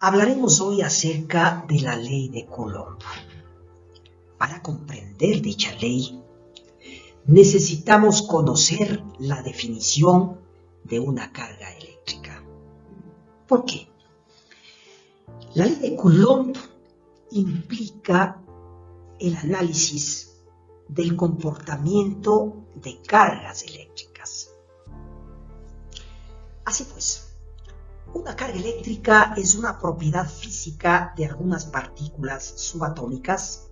Hablaremos hoy acerca de la ley de Coulomb. Para comprender dicha ley, necesitamos conocer la definición de una carga eléctrica. ¿Por qué? La ley de Coulomb implica el análisis del comportamiento de cargas eléctricas. Así pues, una carga eléctrica es una propiedad física de algunas partículas subatómicas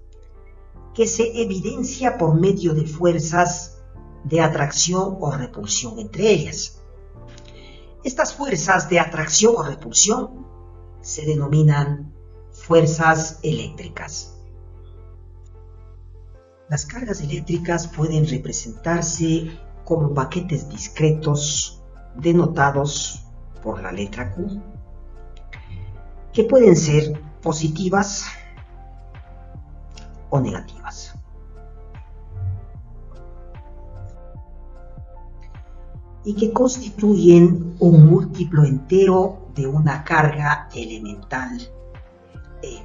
que se evidencia por medio de fuerzas de atracción o repulsión entre ellas. Estas fuerzas de atracción o repulsión se denominan fuerzas eléctricas. Las cargas eléctricas pueden representarse como paquetes discretos denotados por la letra Q, que pueden ser positivas o negativas. Y que constituyen un múltiplo entero de una carga elemental E.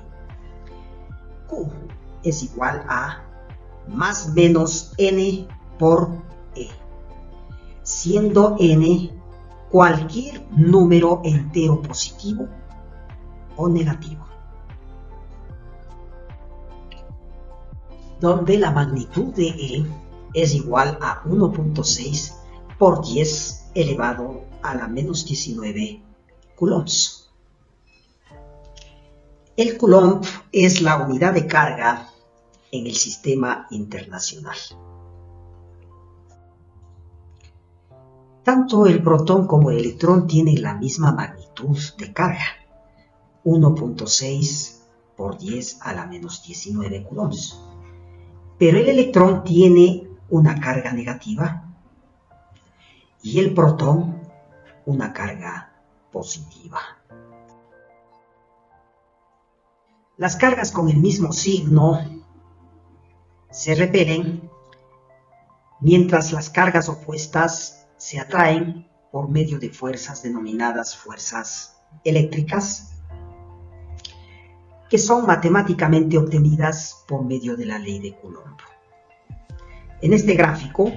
Q es igual a más menos N por E, siendo N cualquier número entero positivo o negativo, donde la magnitud de E es igual a 1.6 por 10 elevado a la menos 19 coulombs. El coulomb es la unidad de carga en el sistema internacional. Tanto el protón como el electrón tienen la misma magnitud de carga, 1.6 por 10 a la menos 19 coulombs. Pero el electrón tiene una carga negativa y el protón una carga positiva. Las cargas con el mismo signo se repelen, mientras las cargas opuestas se atraen por medio de fuerzas denominadas fuerzas eléctricas, que son matemáticamente obtenidas por medio de la ley de Coulomb. En este gráfico,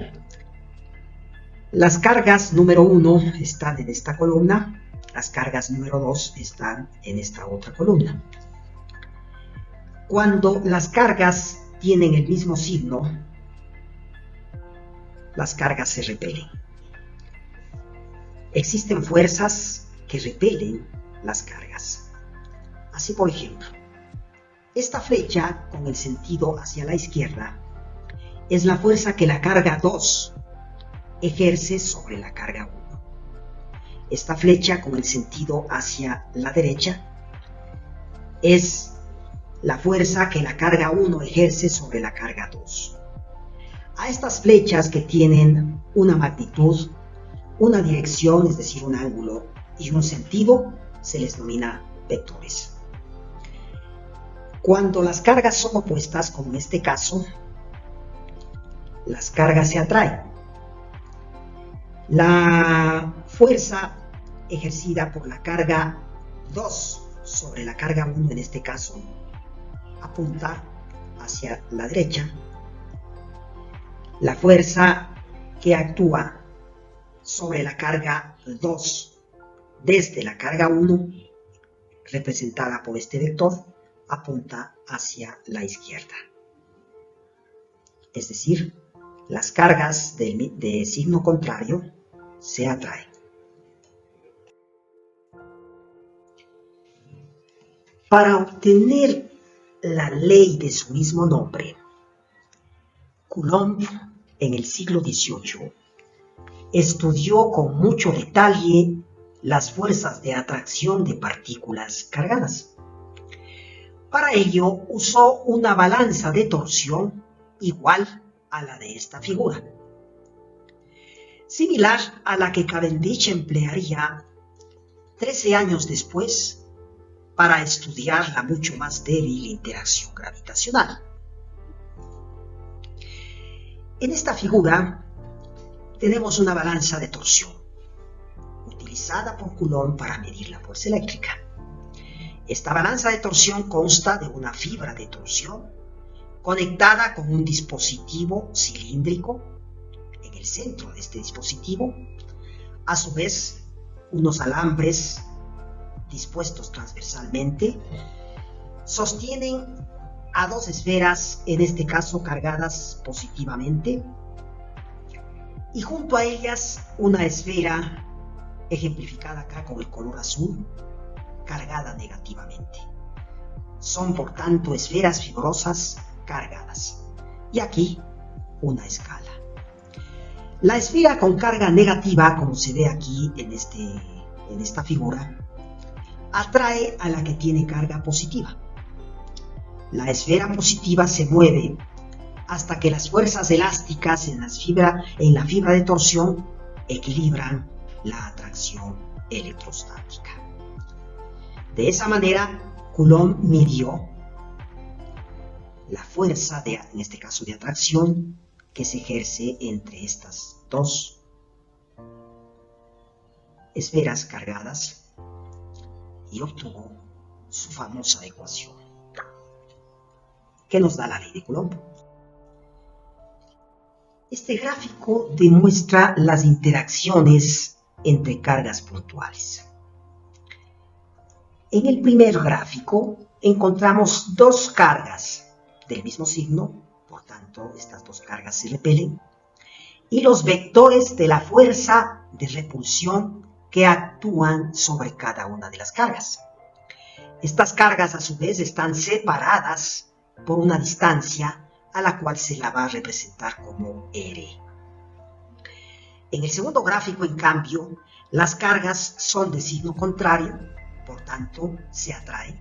las cargas número 1 están en esta columna, las cargas número 2 están en esta otra columna. Cuando las cargas tienen el mismo signo, las cargas se repelen. Existen fuerzas que repelen las cargas. Así, por ejemplo, esta flecha con el sentido hacia la izquierda es la fuerza que la carga 2 ejerce sobre la carga 1. Esta flecha con el sentido hacia la derecha es la fuerza que la carga 1 ejerce sobre la carga 2. A estas flechas que tienen una magnitud, una dirección, es decir, un ángulo y un sentido, se les denomina vectores. Cuando las cargas son opuestas, como en este caso, las cargas se atraen. La fuerza ejercida por la carga 2 sobre la carga 1, en este caso, apunta hacia la derecha. La fuerza que actúa sobre la carga 2 desde la carga 1, representada por este vector, apunta hacia la izquierda. Es decir, las cargas de signo contrario se atraen. Para obtener la ley de su mismo nombre, Coulomb, en el siglo XVIII, estudió con mucho detalle las fuerzas de atracción de partículas cargadas. Para ello usó una balanza de torsión igual a la de esta figura, similar a la que Cavendish emplearía 13 años después para estudiar la mucho más débil interacción gravitacional. En esta figura tenemos una balanza de torsión, utilizada por Coulomb para medir la fuerza eléctrica. Esta balanza de torsión consta de una fibra de torsión conectada con un dispositivo cilíndrico en el centro de este dispositivo. A su vez, unos alambres dispuestos transversalmente sostienen a dos esferas, en este caso cargadas positivamente, y junto a ellas una esfera ejemplificada acá con el color azul, cargada negativamente. Son por tanto esferas fibrosas cargadas. Y aquí una escala. La esfera con carga negativa, como se ve aquí en esta figura, atrae a la que tiene carga positiva. La esfera positiva se mueve hasta que las fuerzas elásticas en la fibra de torsión equilibran la atracción electrostática. De esa manera, Coulomb midió la fuerza, en este caso de atracción, que se ejerce entre estas dos esferas cargadas y obtuvo su famosa ecuación, que nos da la ley de Coulomb. Este gráfico demuestra las interacciones entre cargas puntuales. En el primer gráfico encontramos dos cargas del mismo signo, por tanto estas dos cargas se repelen, y los vectores de la fuerza de repulsión que actúan sobre cada una de las cargas. Estas cargas a su vez están separadas por una distancia a la cual se la va a representar como R. En el segundo gráfico, en cambio, las cargas son de signo contrario, por tanto se atraen,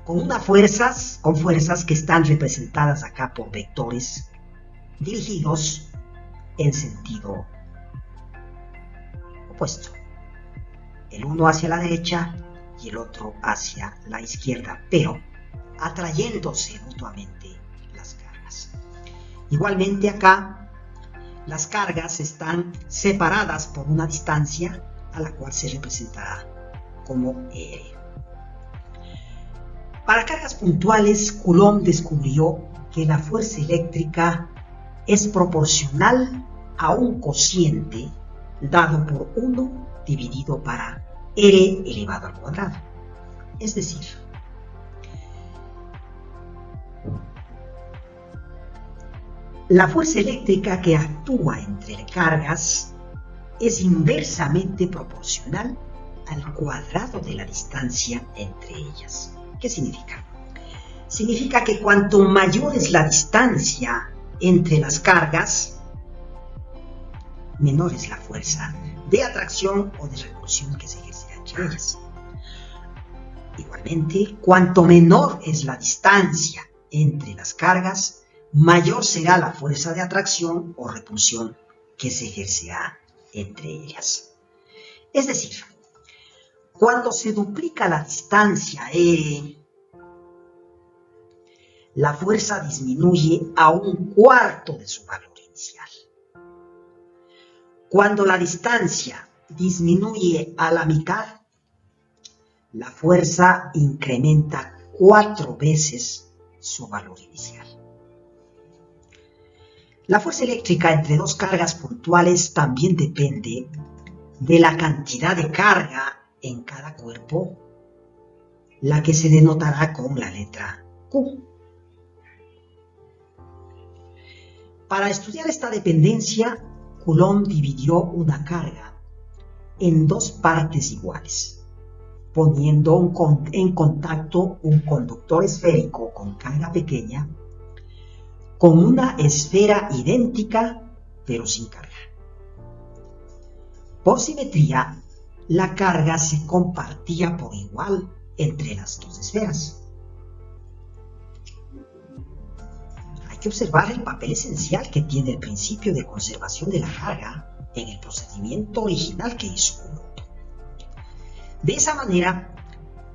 con fuerzas que están representadas acá por vectores dirigidos en sentido opuesto, el uno hacia la derecha y el otro hacia la izquierda, pero atrayéndose mutuamente las cargas. Igualmente acá, las cargas están separadas por una distancia a la cual se representará como R. Para cargas puntuales, Coulomb descubrió que la fuerza eléctrica es proporcional a un cociente dado por 1 dividido para R elevado al cuadrado. Es decir, la fuerza eléctrica que actúa entre cargas es inversamente proporcional al cuadrado de la distancia entre ellas. ¿Qué significa? Significa que cuanto mayor es la distancia entre las cargas, menor es la fuerza de atracción o de repulsión que se ejercerá entre ellas. Igualmente, cuanto menor es la distancia entre las cargas, mayor será la fuerza de atracción o repulsión que se ejercerá entre ellas. Es decir, cuando se duplica la distancia R, la fuerza disminuye a 1/4 de su valor inicial. Cuando la distancia disminuye a la mitad, la fuerza incrementa 4 veces su valor inicial. La fuerza eléctrica entre dos cargas puntuales también depende de la cantidad de carga en cada cuerpo, la que se denotará con la letra Q. Para estudiar esta dependencia, Coulomb dividió una carga en dos partes iguales, poniendo en contacto un conductor esférico con carga pequeña con una esfera idéntica pero sin carga. Por simetría, la carga se compartía por igual entre las dos esferas. Hay que observar el papel esencial que tiene el principio de conservación de la carga en el procedimiento original que hizo Coulomb. De esa manera,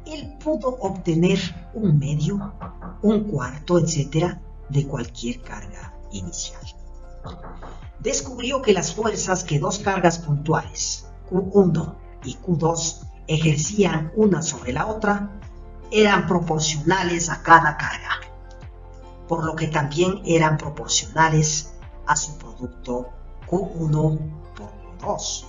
él pudo obtener un medio, un cuarto, etc., de cualquier carga inicial. Descubrió que las fuerzas que dos cargas puntuales, Q1 y Q2, ejercían una sobre la otra, eran proporcionales a cada carga, por lo que también eran proporcionales a su producto Q1 por Q2.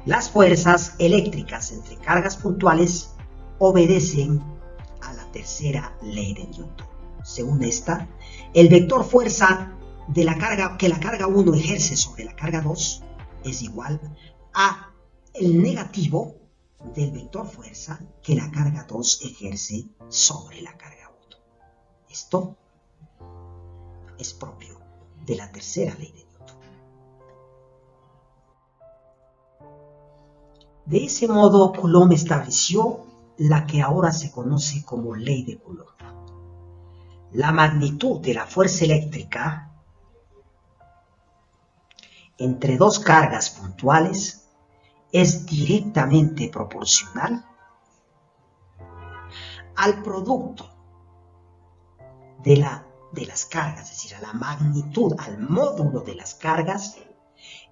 Las fuerzas eléctricas entre cargas puntuales obedecen a la tercera ley de Newton. Según esta, el vector fuerza de la carga que la carga 1 ejerce sobre la carga 2 es igual a el negativo del vector fuerza que la carga 2 ejerce sobre la carga 1. Esto es propio de la tercera ley de Newton. De ese modo, Coulomb estableció la que ahora se conoce como ley de Coulomb. La magnitud de la fuerza eléctrica entre dos cargas puntuales es directamente proporcional al producto de las cargas, es decir, a la magnitud, al módulo de las cargas,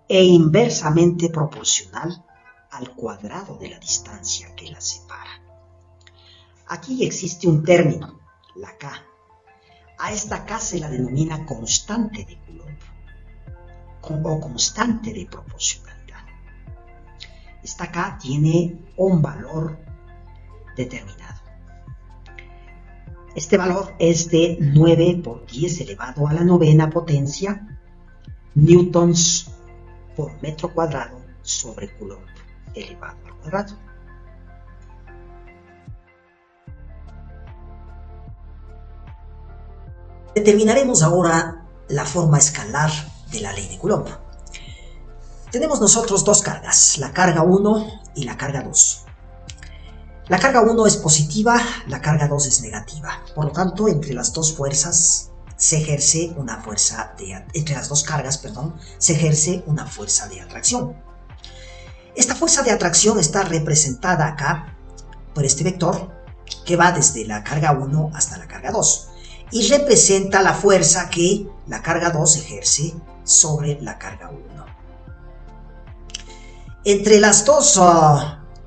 e inversamente proporcional al cuadrado de la distancia que las separa. Aquí existe un término, la K. A esta K se la denomina constante de Coulomb o constante de proporcionalidad. Esta K tiene un valor determinado. Este valor es de 9 por 10 elevado a la novena potencia newtons por metro cuadrado sobre Coulomb elevado al cuadrado. Determinaremos ahora la forma escalar de la ley de Coulomb. Tenemos nosotros dos cargas, la carga 1 y la carga 2. La carga 1 es positiva, la carga 2 es negativa. Por lo tanto, entre las dos fuerzas se ejerce una fuerza de... Entre las dos cargas, se ejerce una fuerza de atracción. Esta fuerza de atracción está representada acá por este vector que va desde la carga 1 hasta la carga 2 y representa la fuerza que la carga 2 ejerce sobre la carga 1. Entre las dos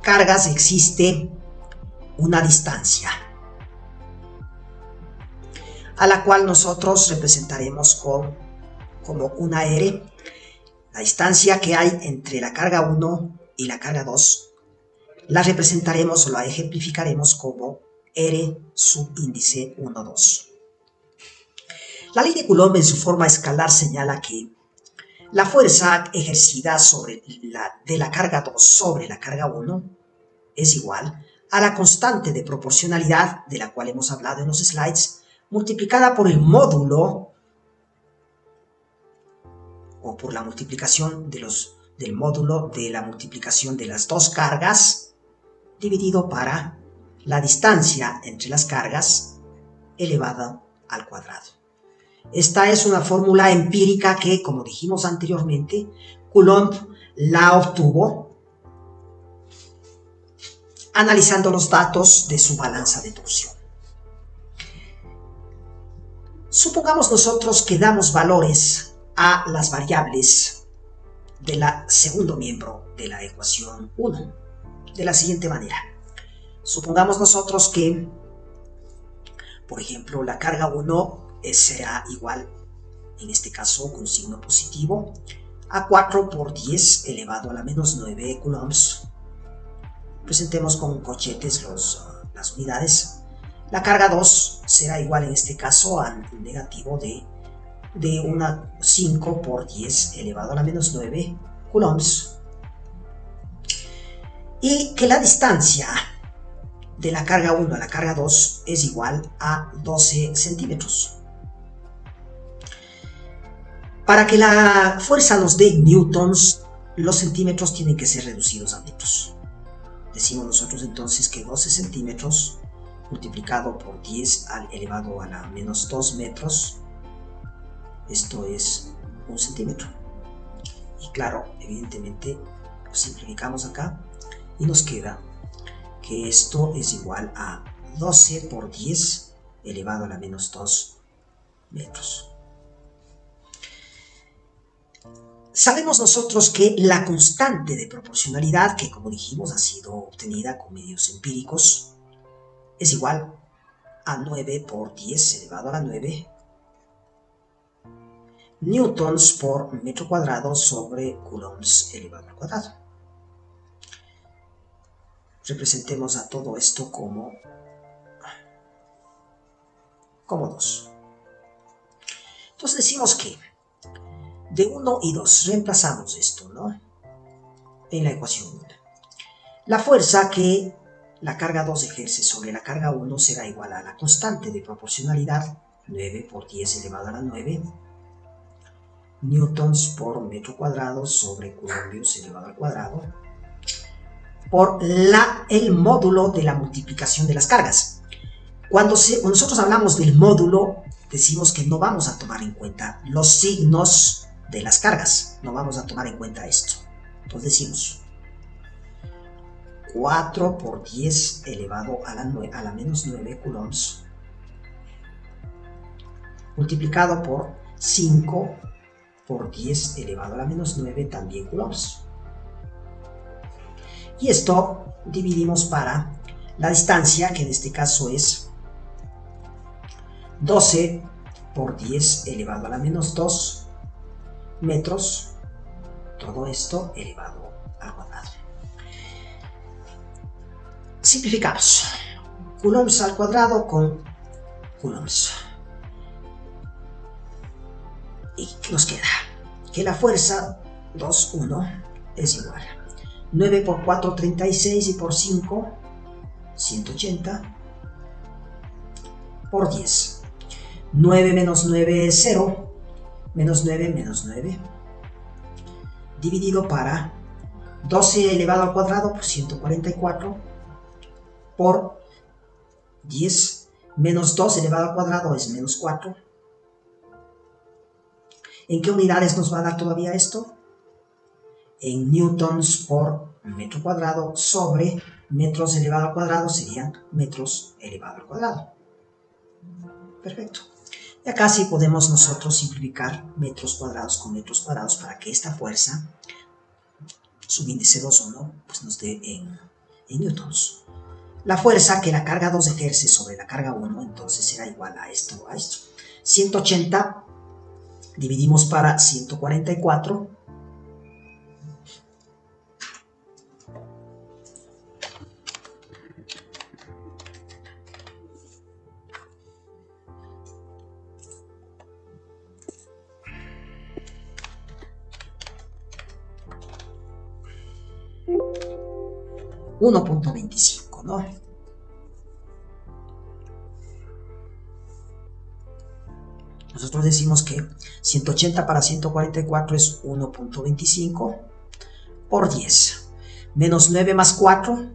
cargas existe una distancia a la cual nosotros representaremos como una R. La distancia que hay entre la carga 1 y la carga 2 la representaremos o la ejemplificaremos como R subíndice 1, 2. La ley de Coulomb en su forma escalar señala que la fuerza ejercida de la carga 2 sobre la carga 1 es igual a la constante de proporcionalidad de la cual hemos hablado en los slides, multiplicada por el módulo o por la multiplicación del módulo de la multiplicación de las dos cargas dividido para la distancia entre las cargas elevada al cuadrado. Esta es una fórmula empírica que, como dijimos anteriormente, Coulomb la obtuvo analizando los datos de su balanza de torsión. Supongamos nosotros que damos valores a las variables del segundo miembro de la ecuación 1, de la siguiente manera. Supongamos nosotros que, por ejemplo, la carga 1 será igual, en este caso con signo positivo, a 4 por 10 elevado a la menos 9 coulombs. Presentemos con corchetes las unidades. La carga 2 será igual en este caso al negativo de una 5 por 10 elevado a la menos 9 coulombs. Y que la distancia de la carga 1 a la carga 2 es igual a 12 centímetros. Para que la fuerza nos dé newtons, los centímetros tienen que ser reducidos a metros. Decimos nosotros entonces que 12 centímetros multiplicado por 10 elevado a la menos 2 metros, esto es 1 centímetro. Y claro, evidentemente simplificamos acá y nos queda que esto es igual a 12 por 10 elevado a la menos 2 metros. Sabemos nosotros que la constante de proporcionalidad, que como dijimos ha sido obtenida con medios empíricos, es igual a 9 por 10 elevado a la 9 newtons por metro cuadrado sobre coulombs elevado al cuadrado. Representemos a todo esto como 2. Entonces decimos que de 1 y 2 reemplazamos esto, ¿no? En la ecuación 1. La fuerza que la carga 2 ejerce sobre la carga 1 será igual a la constante de proporcionalidad, 9 por 10 elevado a la 9, newtons por metro cuadrado sobre coulombs elevado al cuadrado, por el módulo de la multiplicación de las cargas. Cuando nosotros hablamos del módulo, decimos que no vamos a tomar en cuenta los signos de las cargas, no vamos a tomar en cuenta esto. Entonces decimos 4 por 10 elevado a la menos 9 coulombs multiplicado por 5 por 10 elevado a la menos 9 también coulombs. Y esto dividimos para la distancia, que en este caso es 12 por 10 elevado a la menos 2 metros, todo esto elevado al cuadrado. Simplificamos. Coulombs al cuadrado con coulombs. ¿Y qué nos queda? Que la fuerza 2, 1 es igual. 9 por 4, 36 y por 5, 180 por 10. 9 menos 9 es 0, menos 9 menos 9, dividido para 12 elevado al cuadrado por 144 por 10, menos 2 elevado al cuadrado es menos 4. ¿En qué unidades nos va a dar todavía esto? En newtons por metro cuadrado sobre metros elevado al cuadrado serían metros elevado al cuadrado. Perfecto. Y acá sí podemos nosotros simplificar metros cuadrados con metros cuadrados para que esta fuerza, subíndice 2,1, pues nos dé en newtons. La fuerza que la carga 2 ejerce sobre la carga 1, entonces será igual a esto, 180 dividimos para 144, .25, ¿no? Nosotros decimos que 180 para 144 es 1.25 por 10. Menos 9 más 4,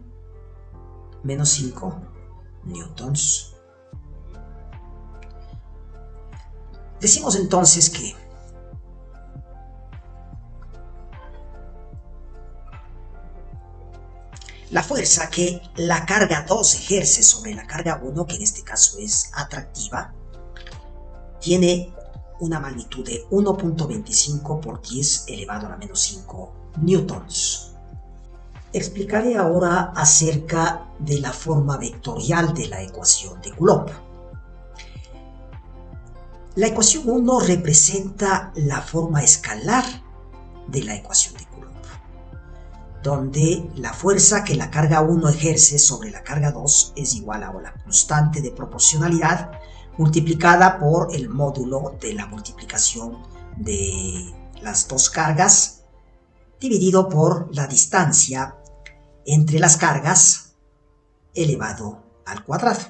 menos 5 newtons. Decimos entonces que la fuerza que la carga 2 ejerce sobre la carga 1, que en este caso es atractiva, tiene una magnitud de 1.25 por 10 elevado a la menos 5 newtons. Explicaré ahora acerca de la forma vectorial de la ecuación de Coulomb. La ecuación 1 representa la forma escalar de la ecuación de Coulomb, donde la fuerza que la carga 1 ejerce sobre la carga 2 es igual a la constante de proporcionalidad multiplicada por el módulo de la multiplicación de las dos cargas dividido por la distancia entre las cargas elevado al cuadrado.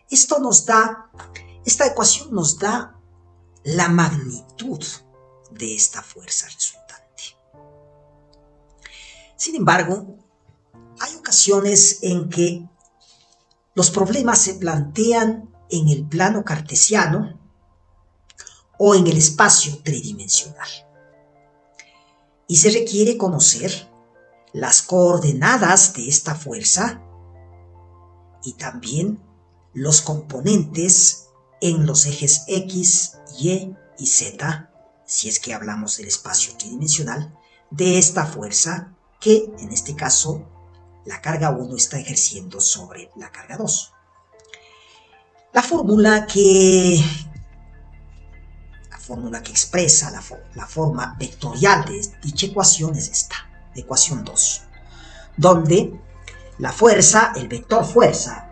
Esta ecuación nos da la magnitud de esta fuerza resultante. Sin embargo, hay ocasiones en que los problemas se plantean en el plano cartesiano o en el espacio tridimensional. Y se requiere conocer las coordenadas de esta fuerza y también los componentes en los ejes X, Y y Z, si es que hablamos del espacio tridimensional, de esta fuerza que, en este caso, la carga 1 está ejerciendo sobre la carga 2. La fórmula que expresa la forma vectorial de dicha ecuación es esta, ecuación 2, donde la fuerza, el vector fuerza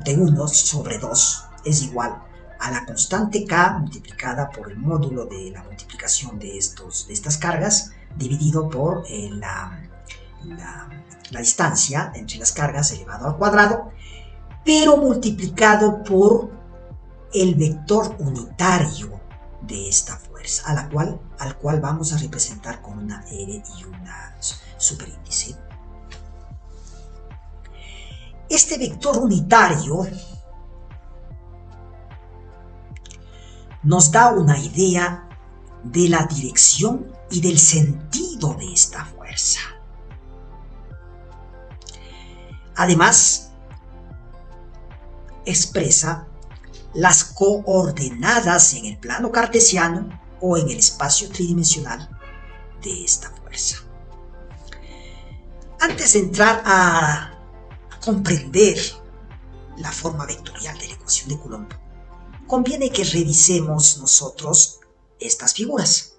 de 1 sobre 2 es igual a la constante K multiplicada por el módulo de la multiplicación de estas cargas dividido por la distancia entre las cargas elevado al cuadrado, pero multiplicado por el vector unitario de esta fuerza, al cual vamos a representar con una R y una superíndice. Este vector unitario nos da una idea de la dirección y del sentido de esta fuerza. Además, expresa las coordenadas en el plano cartesiano o en el espacio tridimensional de esta fuerza. Antes de entrar a comprender la forma vectorial de la ecuación de Coulomb, conviene que revisemos nosotros estas figuras.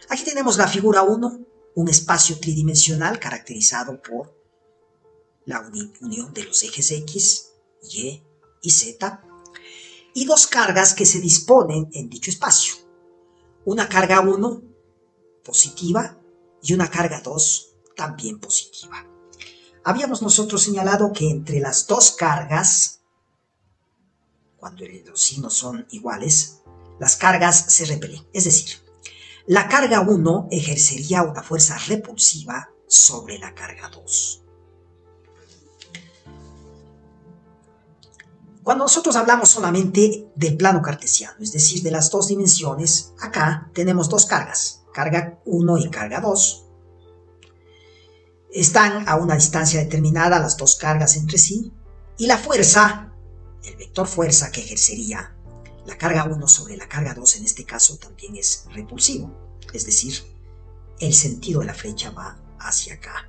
Aquí tenemos la figura 1, un espacio tridimensional caracterizado por la unión de los ejes X, Y y Z, y dos cargas que se disponen en dicho espacio. Una carga 1 positiva y una carga 2 también positiva. Habíamos nosotros señalado que entre las dos cargas, cuando los signos son iguales, las cargas se repelen. Es decir, la carga 1 ejercería una fuerza repulsiva sobre la carga 2. Cuando nosotros hablamos solamente del plano cartesiano, es decir, de las dos dimensiones, acá tenemos dos cargas, carga 1 y carga 2. Están a una distancia determinada las dos cargas entre sí, y la fuerza, el vector fuerza que ejercería la carga 1 sobre la carga 2 en este caso también es repulsivo, es decir, el sentido de la flecha va hacia acá.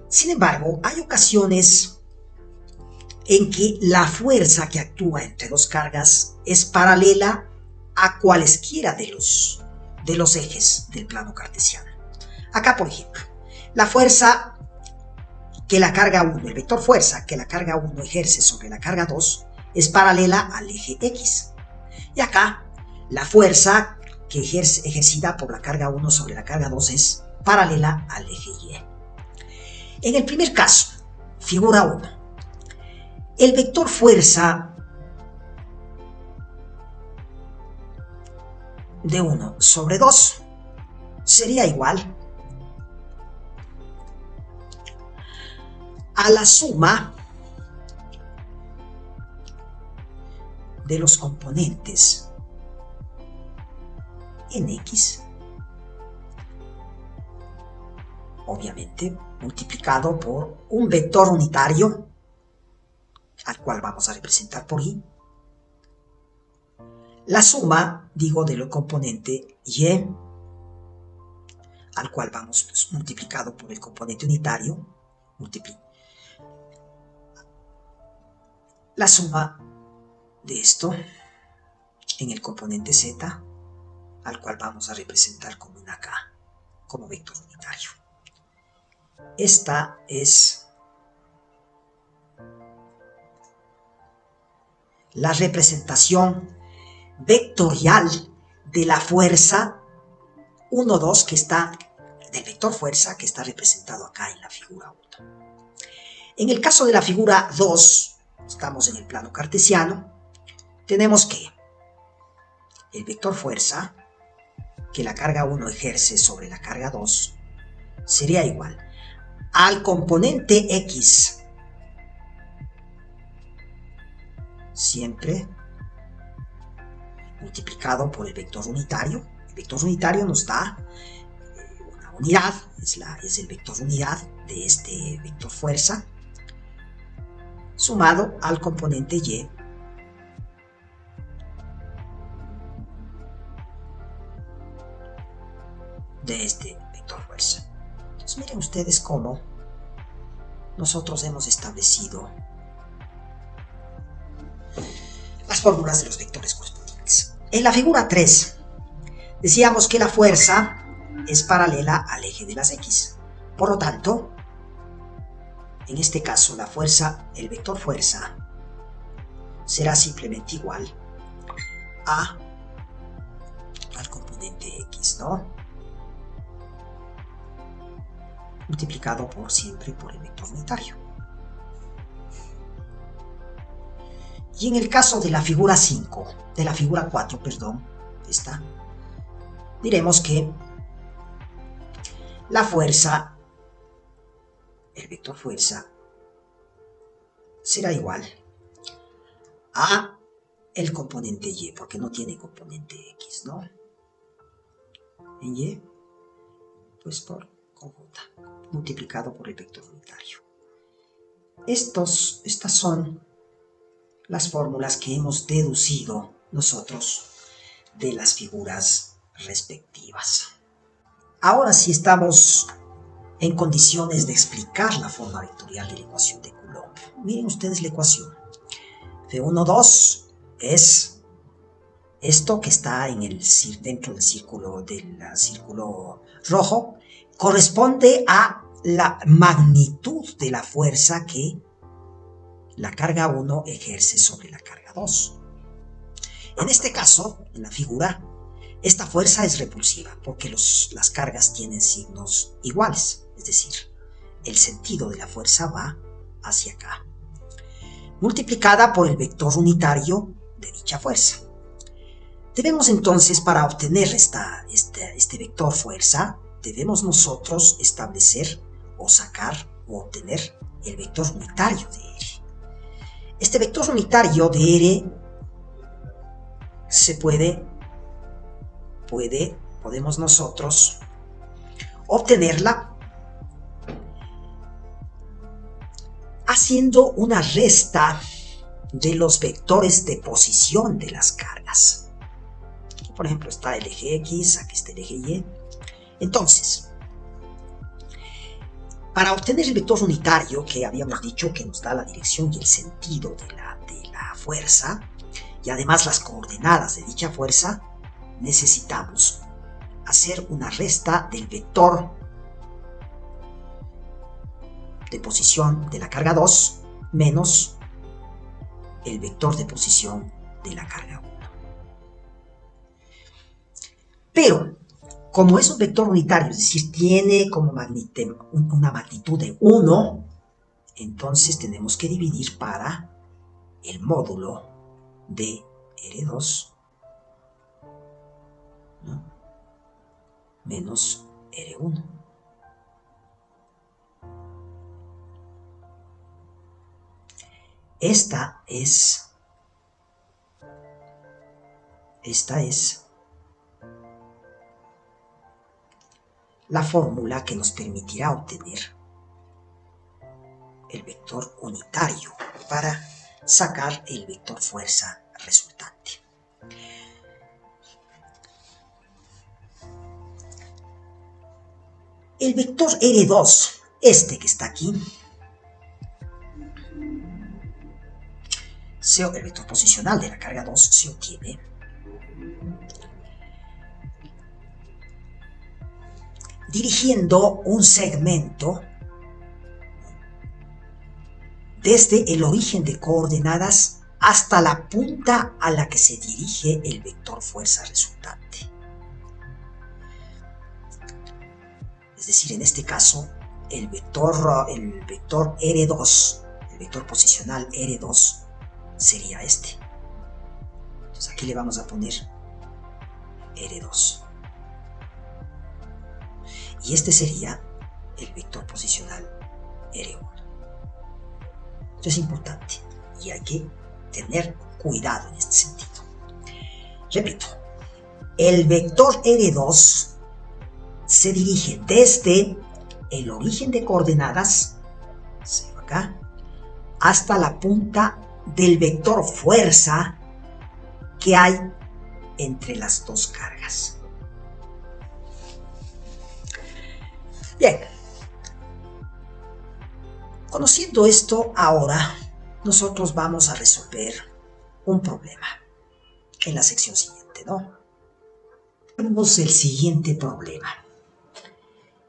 Sin embargo, hay ocasiones en que la fuerza que actúa entre dos cargas es paralela a cualesquiera de los ejes del plano cartesiano. Acá, por ejemplo, la fuerza que la carga 1, el vector fuerza que la carga 1 ejerce sobre la carga 2 es paralela al eje X. Y acá, la fuerza que ejercida por la carga 1 sobre la carga 2 es paralela al eje Y. En el primer caso, figura 1, el vector fuerza de 1 sobre 2 sería igual a la suma de los componentes en X, obviamente multiplicado por un vector unitario al cual vamos a representar por Y, la suma, digo, de lo componente Y, al cual vamos multiplicado por el componente unitario, la suma de esto en el componente Z, al cual vamos a representar como una K, como vector unitario. Esta es la representación vectorial de la fuerza 1, 2 que está, del vector fuerza que está representado acá en la figura 1. En el caso de la figura 2, estamos en el plano cartesiano, tenemos que el vector fuerza que la carga 1 ejerce sobre la carga 2 sería igual al componente X, siempre multiplicado por el vector unitario. El vector unitario nos da una unidad, es el vector unidad de este vector fuerza, sumado al componente Y de este vector fuerza. Entonces miren ustedes cómo nosotros hemos establecido fórmulas de los vectores correspondientes. En la figura 3, decíamos que la fuerza es paralela al eje de las X. Por lo tanto, en este caso, la fuerza, el vector fuerza, será simplemente igual al componente X, ¿no? Multiplicado por siempre por el vector unitario. Y en el caso de la figura 4, esta, diremos que la fuerza, el vector fuerza, será igual a el componente Y, porque no tiene componente X, ¿no? En Y, pues por conjunta, multiplicado por el vector unitario. Estas son las fórmulas que hemos deducido nosotros de las figuras respectivas. Ahora sí estamos en condiciones de explicar la forma vectorial de la ecuación de Coulomb. Miren ustedes la ecuación. F1,2 es esto que está dentro del círculo rojo, corresponde a la magnitud de la fuerza que la carga 1 ejerce sobre la carga 2. En este caso, en la figura, esta fuerza es repulsiva porque las cargas tienen signos iguales, es decir, el sentido de la fuerza va hacia acá, multiplicada por el vector unitario de dicha fuerza. Debemos entonces, para obtener este vector fuerza, debemos nosotros establecer o sacar o obtener el vector unitario de R. Este vector unitario de R podemos nosotros obtenerla haciendo una resta de los vectores de posición de las cargas. Aquí, por ejemplo, está el eje X, aquí está el eje Y. Entonces, para obtener el vector unitario, que habíamos dicho que nos da la dirección y el sentido de la fuerza, y además las coordenadas de dicha fuerza, necesitamos hacer una resta del vector de posición de la carga 2 menos el vector de posición de la carga 1. Pero, como es un vector unitario, es decir, tiene como una magnitud de 1, entonces tenemos que dividir para el módulo de R2, ¿no?, menos R1. Esta es la fórmula que nos permitirá obtener el vector unitario para sacar el vector fuerza resultante. El vector R2, este que está aquí, el vector posicional de la carga 2 se obtiene dirigiendo un segmento desde el origen de coordenadas hasta la punta a la que se dirige el vector fuerza resultante. Es decir, en este caso, el vector R2, el vector posicional R2, sería este. Entonces aquí le vamos a poner R2. Y este sería el vector posicional R1. Esto es importante y hay que tener cuidado en este sentido. Repito, el vector R2 se dirige desde el origen de coordenadas, acá, hasta la punta del vector fuerza que hay entre las dos cargas. Bien, conociendo esto, ahora nosotros vamos a resolver un problema en la sección siguiente, ¿no? Tenemos el siguiente problema.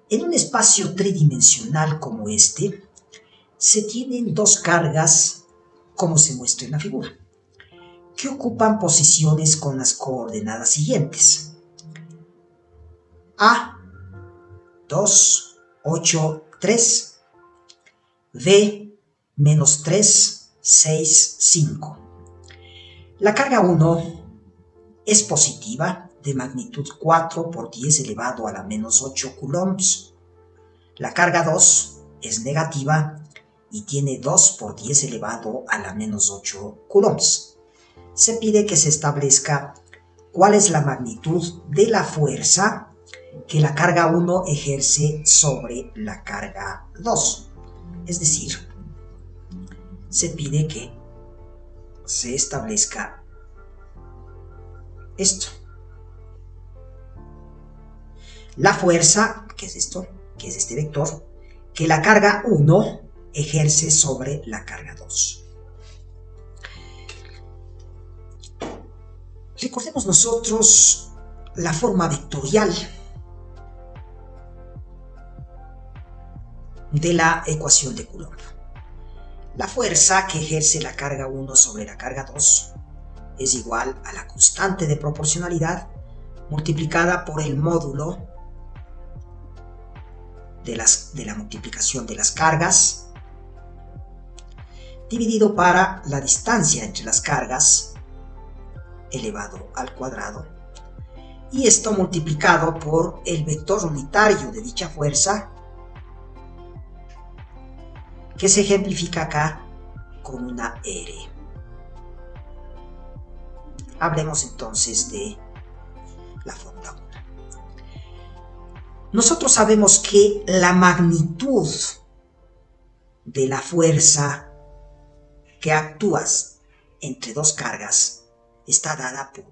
En un espacio tridimensional como este, se tienen dos cargas, como se muestra en la figura, que ocupan posiciones con las coordenadas siguientes: A, 2, 8, 3, B, menos 3, 6, 5. La carga 1 es positiva, de magnitud 4 por 10 elevado a la menos 8 coulombs. La carga 2 es negativa y tiene 2 por 10 elevado a la menos 8 coulombs. Se pide que se establezca cuál es la magnitud de la fuerza que la carga 1 ejerce sobre la carga 2. Es decir, se pide que se establezca esto. La fuerza, que es esto, que es este vector, que la carga 1 ejerce sobre la carga 2. Recordemos nosotros la forma vectorial de la ecuación de Coulomb. La fuerza que ejerce la carga 1 sobre la carga 2 es igual a la constante de proporcionalidad multiplicada por el módulo de la multiplicación de las cargas dividido para la distancia entre las cargas elevado al cuadrado, y esto multiplicado por el vector unitario de dicha fuerza, que se ejemplifica acá con una R. Hablemos entonces de la fórmula 1. Nosotros sabemos que la magnitud de la fuerza que actúas entre dos cargas está dada por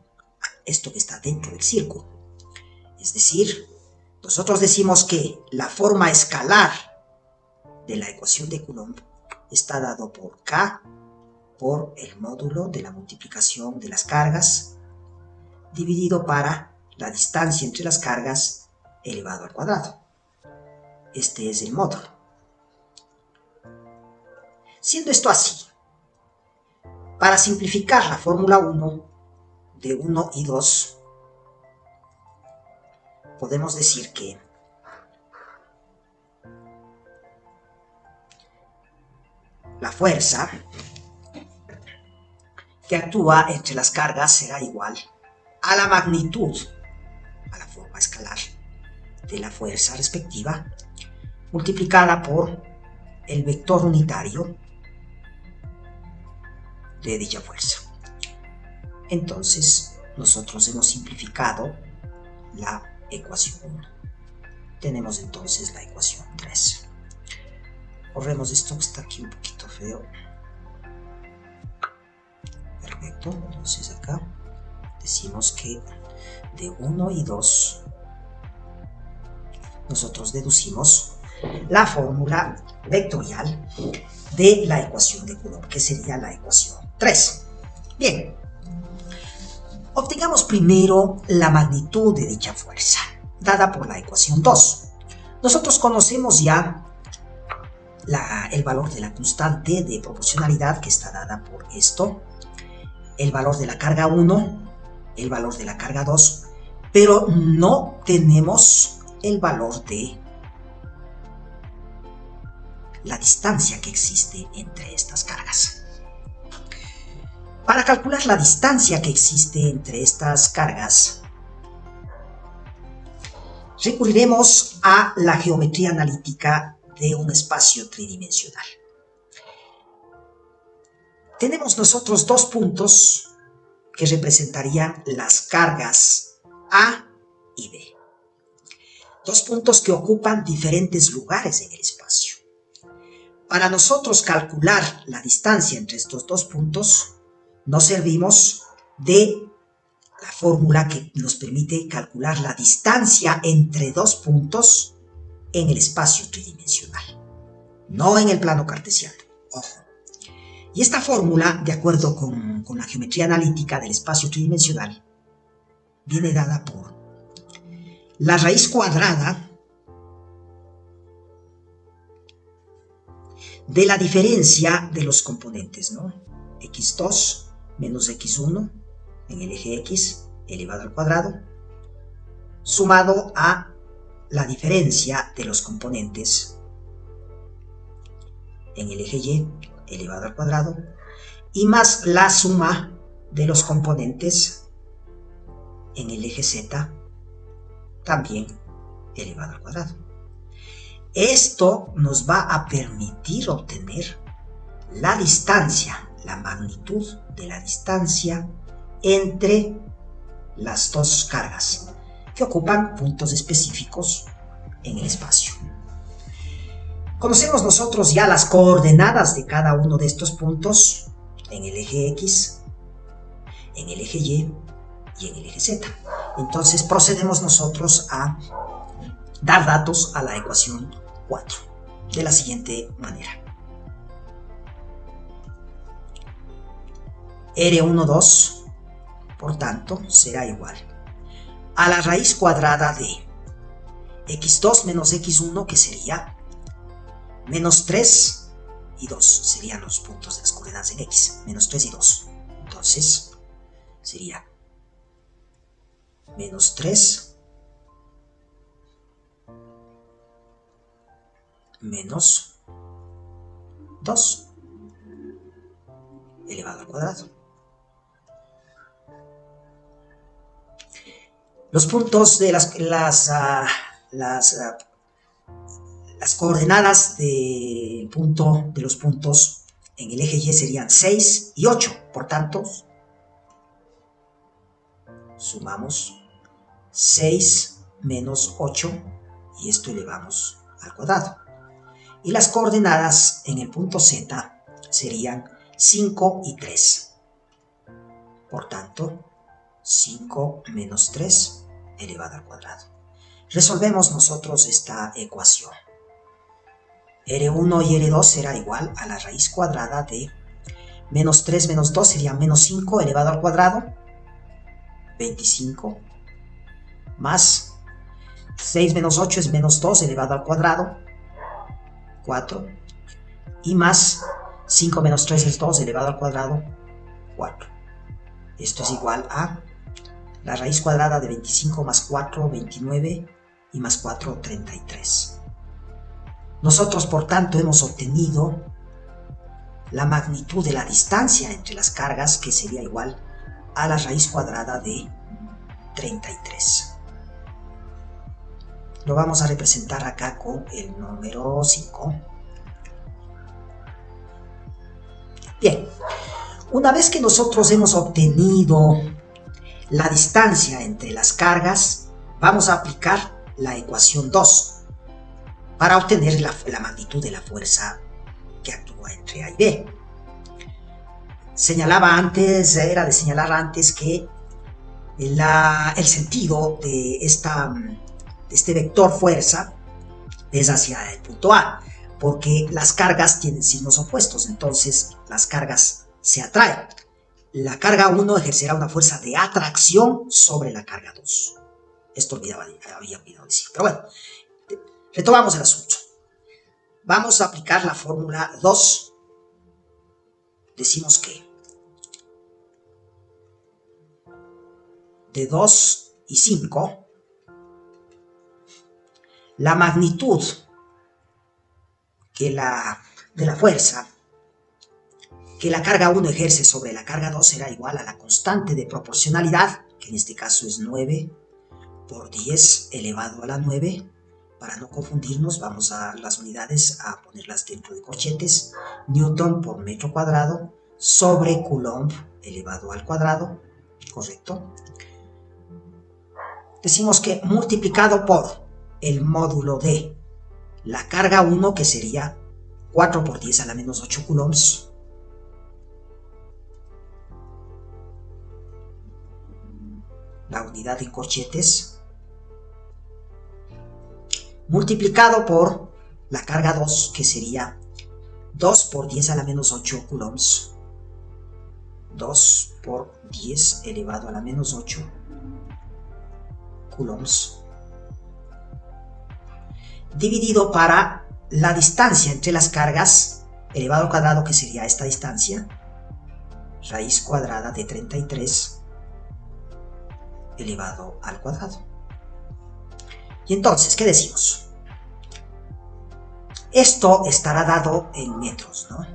esto que está dentro del círculo. Es decir, nosotros decimos que la forma escalar de la ecuación de Coulomb está dado por K por el módulo de la multiplicación de las cargas dividido para la distancia entre las cargas elevado al cuadrado. Este es el módulo. Siendo esto así, para simplificar la fórmula 1 de 1 y 2, podemos decir que la fuerza que actúa entre las cargas será igual a la magnitud, a la forma escalar de la fuerza respectiva, multiplicada por el vector unitario de dicha fuerza. Entonces, nosotros hemos simplificado la ecuación 1. Tenemos entonces la ecuación 3. Borremos esto que está aquí un poquito feo. Perfecto, entonces acá decimos que de 1 y 2 nosotros deducimos la fórmula vectorial de la ecuación de Coulomb, que sería la ecuación 3. Bien, obtengamos primero la magnitud de dicha fuerza, dada por la ecuación 2. Nosotros conocemos ya el valor de la constante de proporcionalidad, que está dada por esto, el valor de la carga 1, el valor de la carga 2, pero no tenemos el valor de la distancia que existe entre estas cargas. Para calcular la distancia que existe entre estas cargas, recurriremos a la geometría analítica de un espacio tridimensional. Tenemos nosotros dos puntos que representarían las cargas A y B. Dos puntos que ocupan diferentes lugares en el espacio. Para nosotros calcular la distancia entre estos dos puntos, nos servimos de la fórmula que nos permite calcular la distancia entre dos puntos en el espacio tridimensional, no en el plano cartesiano. Ojo. Y esta fórmula, de acuerdo con la geometría analítica del espacio tridimensional, viene dada por la raíz cuadrada de la diferencia de los componentes, ¿no? x2 menos x1 en el eje x elevado al cuadrado, sumado a la diferencia de los componentes en el eje y elevado al cuadrado, y más la suma de los componentes en el eje z también elevado al cuadrado. Esto nos va a permitir obtener la distancia, la magnitud de la distancia entre las dos cargas que ocupan puntos específicos en el espacio. Conocemos nosotros ya las coordenadas de cada uno de estos puntos en el eje X, en el eje Y y en el eje Z. Entonces procedemos nosotros a dar datos a la ecuación 4 de la siguiente manera. R12, por tanto, será igual a la raíz cuadrada de x2 menos x1, que sería menos 3 y 2, serían los puntos de las coordenadas en x, menos 3 y 2. Entonces, sería menos 3 menos 2 elevado al cuadrado. Los puntos de las coordenadas de los puntos en el eje Y serían 6 y 8. Por tanto, sumamos 6 menos 8 y esto elevamos al cuadrado. Y las coordenadas en el punto Z serían 5 y 3. Por tanto, 5 menos 3 elevado al cuadrado. Resolvemos nosotros esta ecuación. R1 y R2 será igual a la raíz cuadrada de menos 3 menos 2 sería menos 5 elevado al cuadrado, 25, más 6 menos 8 es menos 2 elevado al cuadrado, 4, y más 5 menos 3 es 2 elevado al cuadrado, 4. Esto es igual a la raíz cuadrada de 25 más 4, 29, y más 4, 33. Nosotros, por tanto, hemos obtenido la magnitud de la distancia entre las cargas, que sería igual a la raíz cuadrada de 33. Lo vamos a representar acá con el número 5. Bien, una vez que nosotros hemos obtenido la distancia entre las cargas, vamos a aplicar la ecuación 2 para obtener la magnitud de la fuerza que actúa entre A y B. Era de señalar antes que el sentido de este vector fuerza es hacia el punto A, porque las cargas tienen signos opuestos, entonces las cargas se atraen. La carga 1 ejercerá una fuerza de atracción sobre la carga 2. Esto había olvidado decir, pero bueno, retomamos el asunto. Vamos a aplicar la fórmula 2. Decimos que de 2 y 5, la magnitud de la fuerza que la carga 1 ejerce sobre la carga 2 será igual a la constante de proporcionalidad, que en este caso es 9 por 10 elevado a la 9. Para no confundirnos, vamos a las unidades a ponerlas dentro de corchetes. Newton por metro cuadrado sobre Coulomb elevado al cuadrado, ¿correcto? Decimos que multiplicado por el módulo de la carga 1, que sería 4 por 10 a la menos 8 coulombs, la unidad en corchetes, multiplicado por la carga 2, que sería 2 por 10 a la menos 8 coulombs. 2 por 10 elevado a la menos 8 coulombs. Dividido para la distancia entre las cargas, elevado al cuadrado, que sería esta distancia, raíz cuadrada de 33 elevado al cuadrado. Y entonces, ¿qué decimos? Esto estará dado en metros, ¿no?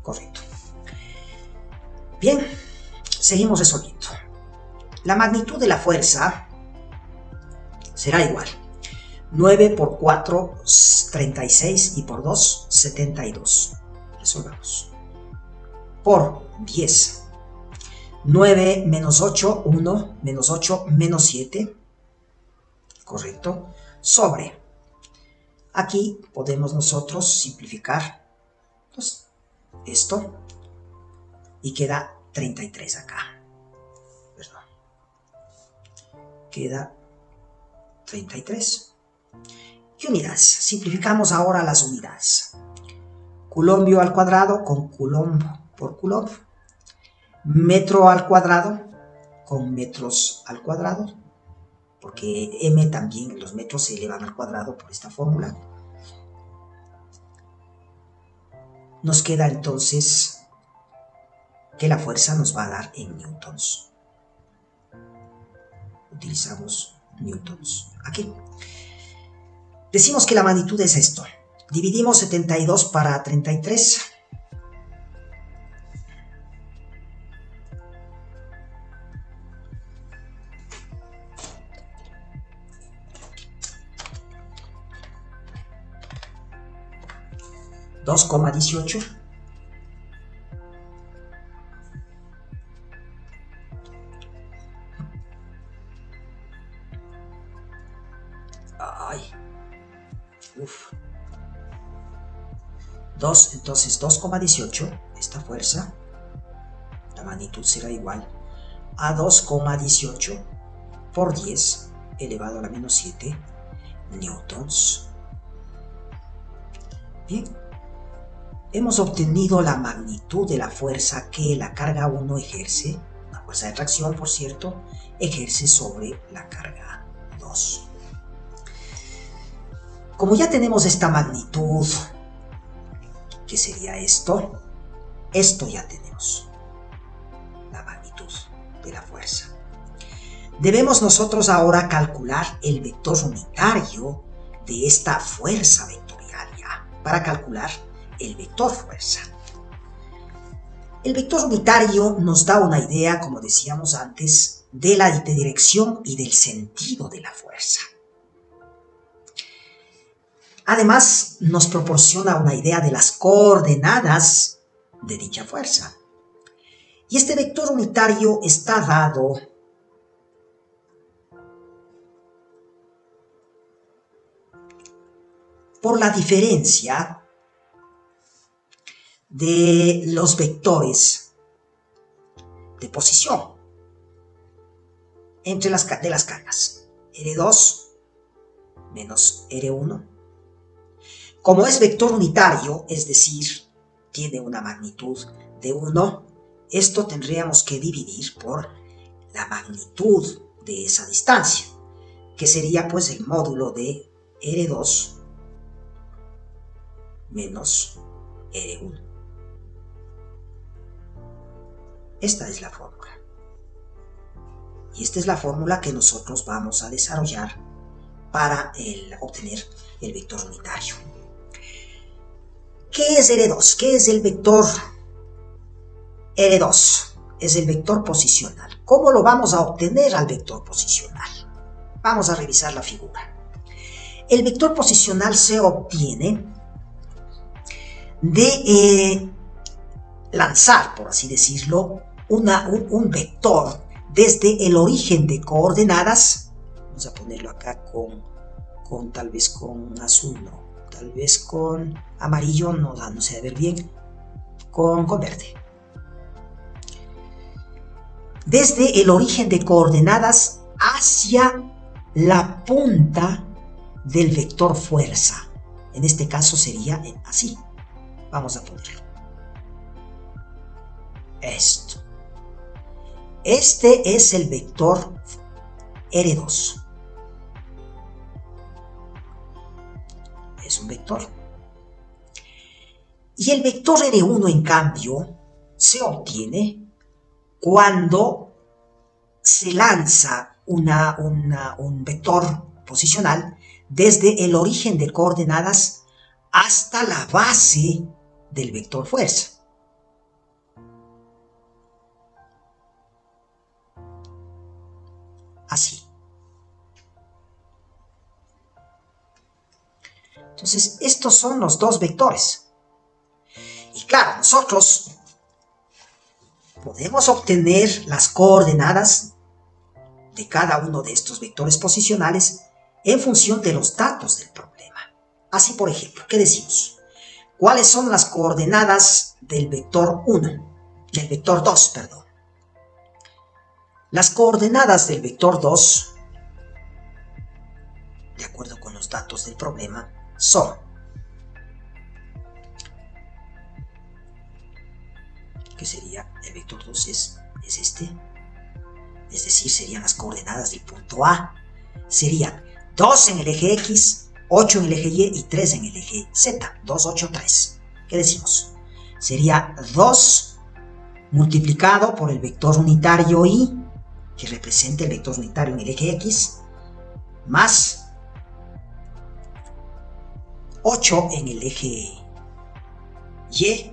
Correcto. Bien, seguimos resolviendo. La magnitud de la fuerza será igual. 9 por 4, 36 y por 2, 72. Resolvamos. Por 10. 9 menos 8, 1, menos 8, menos 7. Correcto. Sobre. Aquí podemos nosotros simplificar pues, esto y queda 33 acá. Perdón. Queda 33. ¿Qué unidades? Simplificamos ahora las unidades. Coulombio al cuadrado con coulomb por coulomb. Metro al cuadrado con metros al cuadrado, porque m también, los metros se elevan al cuadrado por esta fórmula. Nos queda entonces que la fuerza nos va a dar en newtons. Utilizamos newtons aquí. Decimos que la magnitud es esto. Dividimos 72 para 33. $2,18. Ay. Uf. 2, entonces 2,18. Esta fuerza, la magnitud será igual a 2,18 por 10 elevado a la menos 7 newtons. Bien. Hemos obtenido la magnitud de la fuerza que la carga 1 ejerce, una fuerza de tracción, por cierto, ejerce sobre la carga 2. Como ya tenemos esta magnitud, ¿qué sería esto? Esto ya tenemos, la magnitud de la fuerza. Debemos nosotros ahora calcular el vector unitario de esta fuerza vectorial ya, para calcular el vector fuerza. El vector unitario nos da una idea, como decíamos antes, de la dirección y del sentido de la fuerza. Además, nos proporciona una idea de las coordenadas de dicha fuerza. Y este vector unitario está dado por la diferencia de los vectores de posición entre las cargas. R2 menos R1. Como es vector unitario, es decir, tiene una magnitud de 1, esto tendríamos que dividir por la magnitud de esa distancia, que sería pues el módulo de R2 menos R1. Esta es la fórmula. Y esta es la fórmula que nosotros vamos a desarrollar para obtener el vector unitario. ¿Qué es R2? ¿Qué es el vector R2? Es el vector posicional. ¿Cómo lo vamos a obtener al vector posicional? Vamos a revisar la figura. El vector posicional se obtiene de lanzar, por así decirlo, un vector desde el origen de coordenadas. Vamos a ponerlo acá tal vez con azul, no. Tal vez con amarillo, no se debe ver bien, con verde. Desde el origen de coordenadas hacia la punta del vector fuerza. En este caso sería así. Vamos a ponerlo. Esto. Este es el vector R2. Es un vector. Y el vector R1, en cambio, se obtiene cuando se lanza un vector posicional desde el origen de coordenadas hasta la base del vector fuerza. Así. Entonces, estos son los dos vectores. Y claro, nosotros podemos obtener las coordenadas de cada uno de estos vectores posicionales en función de los datos del problema. Así, por ejemplo, ¿qué decimos? ¿Cuáles son las coordenadas del vector 1? Del vector 2, perdón. Las coordenadas del vector 2, de acuerdo con los datos del problema, son, ¿qué sería? El vector 2 es este, es decir, serían las coordenadas del punto A, serían 2 en el eje X, 8 en el eje Y y 3 en el eje Z, 2, 8, 3. ¿Qué decimos? Sería 2 multiplicado por el vector unitario Y, que representa el vector unitario en el eje X, más 8 en el eje Y,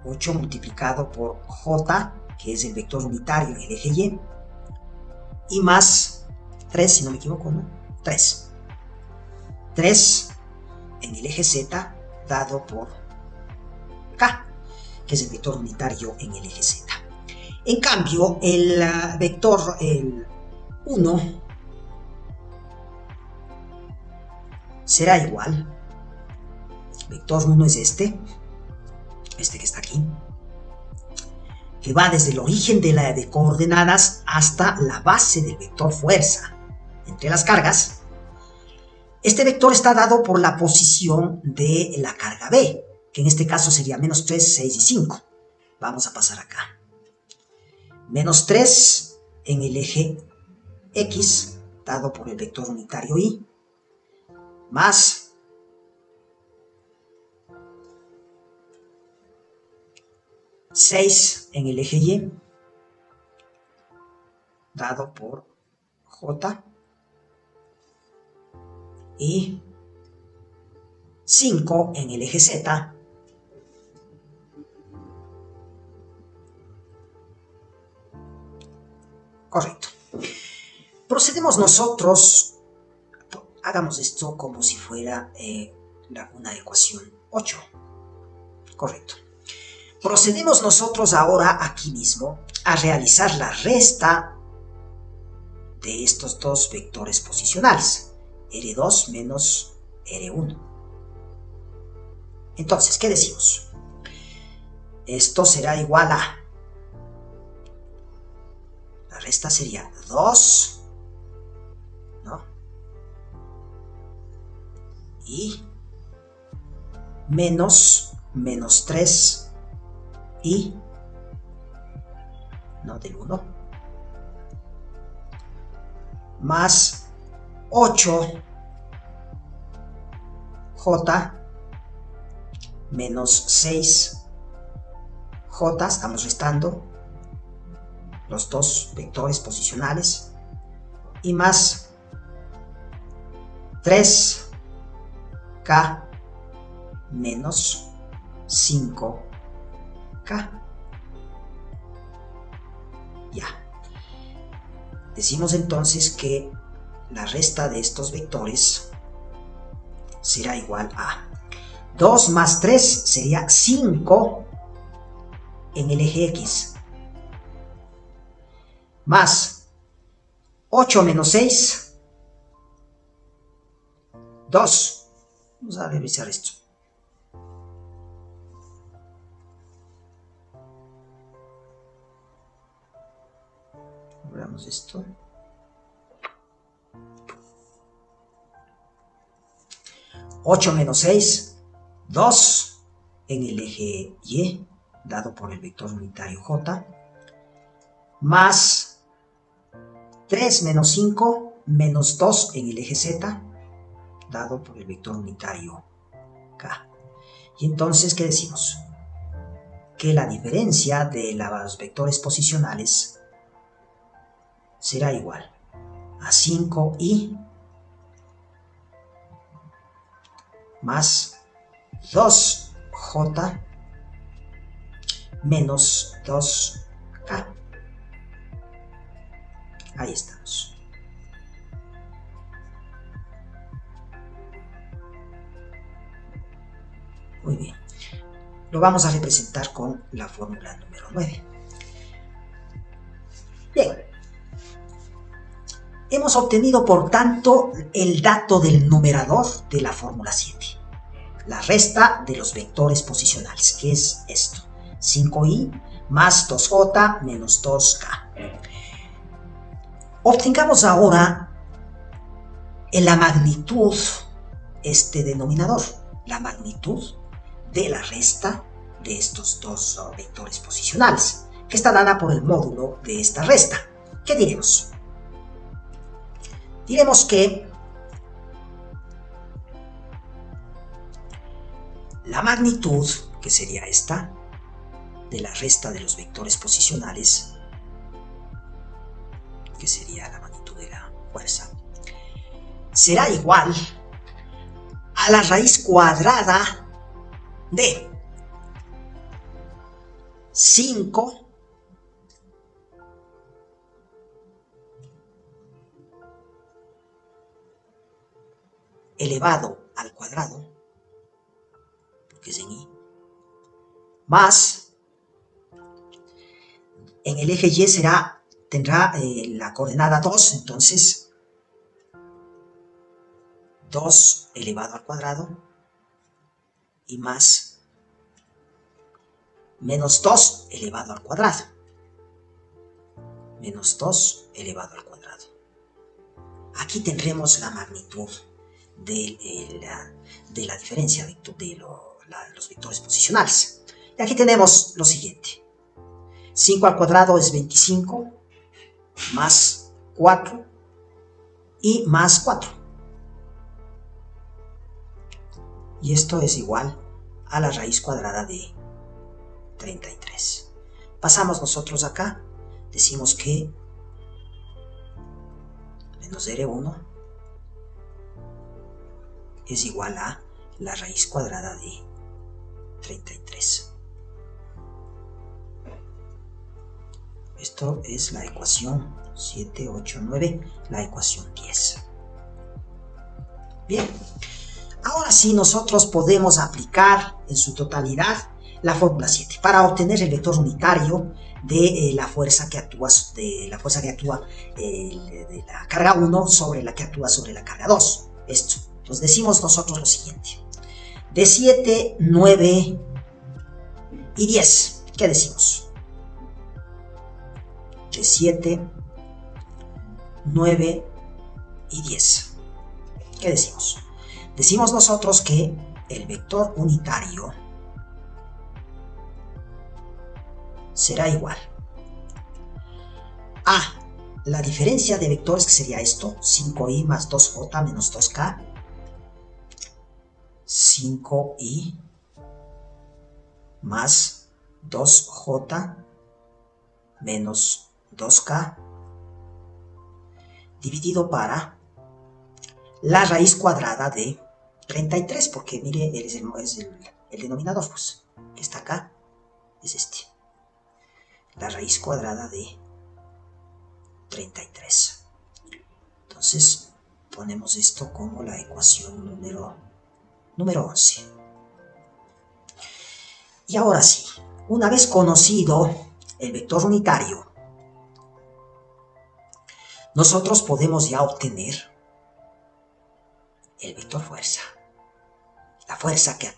8 multiplicado por J, que es el vector unitario en el eje y más 3, si no me equivoco, ¿no? 3. 3 en el eje Z, dado por K, que es el vector unitario en el eje Z. En cambio, el vector 1 será igual. Vector 1 es este que está aquí, que va desde el origen de coordenadas hasta la base del vector fuerza entre las cargas. Este vector está dado por la posición de la carga B, que en este caso sería menos 3, 6 y 5. Vamos a pasar acá. Menos 3 en el eje X, dado por el vector unitario Y, más 6 en el eje Y, dado por J, y 5 en el eje Z, correcto. Procedemos nosotros, hagamos esto como si fuera una ecuación 8, correcto. Procedemos nosotros ahora aquí mismo a realizar la resta de estos dos vectores posicionales, R2 menos R1. Entonces, ¿qué decimos? Esto será igual a, la resta sería 2, ¿no? Y menos 3 y, no, del 1, más 8 J menos 6 J, estamos restando los dos vectores posicionales, y más 3K menos 5K. Ya. Decimos entonces que la resta de estos vectores será igual a 2 más 3 sería 5 en el eje X, más 8 menos 6, 2. Vamos a revisar esto. Veamos esto. 8 menos 6, 2 en el eje Y, dado por el vector unitario J, más 3 menos 5 menos 2 en el eje Z, dado por el vector unitario K. Y entonces, ¿qué decimos? Que la diferencia de los vectores posicionales será igual a 5i más 2j menos 2k. Ahí estamos. Muy bien. Lo vamos a representar con la fórmula número 9. Bien. Hemos obtenido, por tanto, el dato del numerador de la fórmula 7. La resta de los vectores posicionales, que es esto. 5i más 2j menos 2k. Obtengamos ahora la magnitud, este denominador, la magnitud de la resta de estos dos vectores posicionales, que está dada por el módulo de esta resta. ¿Qué diremos? Diremos que la magnitud, que sería esta, de la resta de los vectores posicionales, que sería la magnitud de la fuerza, será igual a la raíz cuadrada de 5 elevado al cuadrado, porque es en i, más, en el eje y tendrá la coordenada 2, entonces 2 elevado al cuadrado y más menos 2 elevado al cuadrado. Menos 2 elevado al cuadrado. Aquí tendremos la magnitud de la diferencia de los vectores posicionales. Y aquí tenemos lo siguiente. 5 al cuadrado es 25, más 4 y más 4. Y esto es igual a la raíz cuadrada de 33. Pasamos nosotros acá, decimos que menos R1 es igual a la raíz cuadrada de 33. Esto es la ecuación 7, 8, 9, la ecuación 10. Bien, ahora sí nosotros podemos aplicar en su totalidad la fórmula 7 para obtener el vector unitario de la fuerza que actúa de la carga 1 sobre la que actúa sobre la carga 2. Esto. Entonces decimos nosotros lo siguiente. De 7, 9 y 10. ¿Qué decimos? De 7, 9 y 10. ¿Qué decimos? Decimos nosotros que el vector unitario será igual a la diferencia de vectores, que sería esto, 5i más 2j menos 2k, 5i más 2j menos 2k, dividido para la raíz cuadrada de 33, porque mire, es el denominador, pues, que está acá, es este. La raíz cuadrada de 33. Entonces, ponemos esto como la ecuación número 11. Y ahora sí, una vez conocido el vector unitario, nosotros podemos ya obtener el vector fuerza. La fuerza que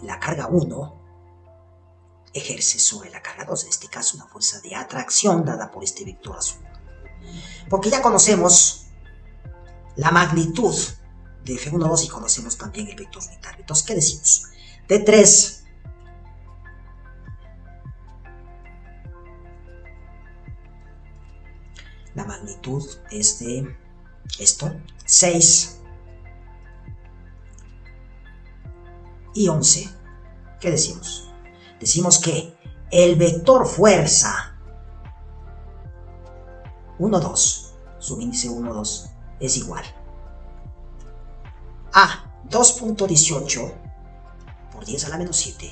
la carga 1 ejerce sobre la carga 2, en este caso una fuerza de atracción dada por este vector azul. Porque ya conocemos la magnitud de F1,2 y conocemos también el vector unitario. Entonces, ¿qué decimos? De 3. La magnitud es de esto, 6 y 11. ¿Qué decimos? Decimos que el vector fuerza 1, 2, subíndice 1, 2, es igual a 2.18 por 10 a la menos 7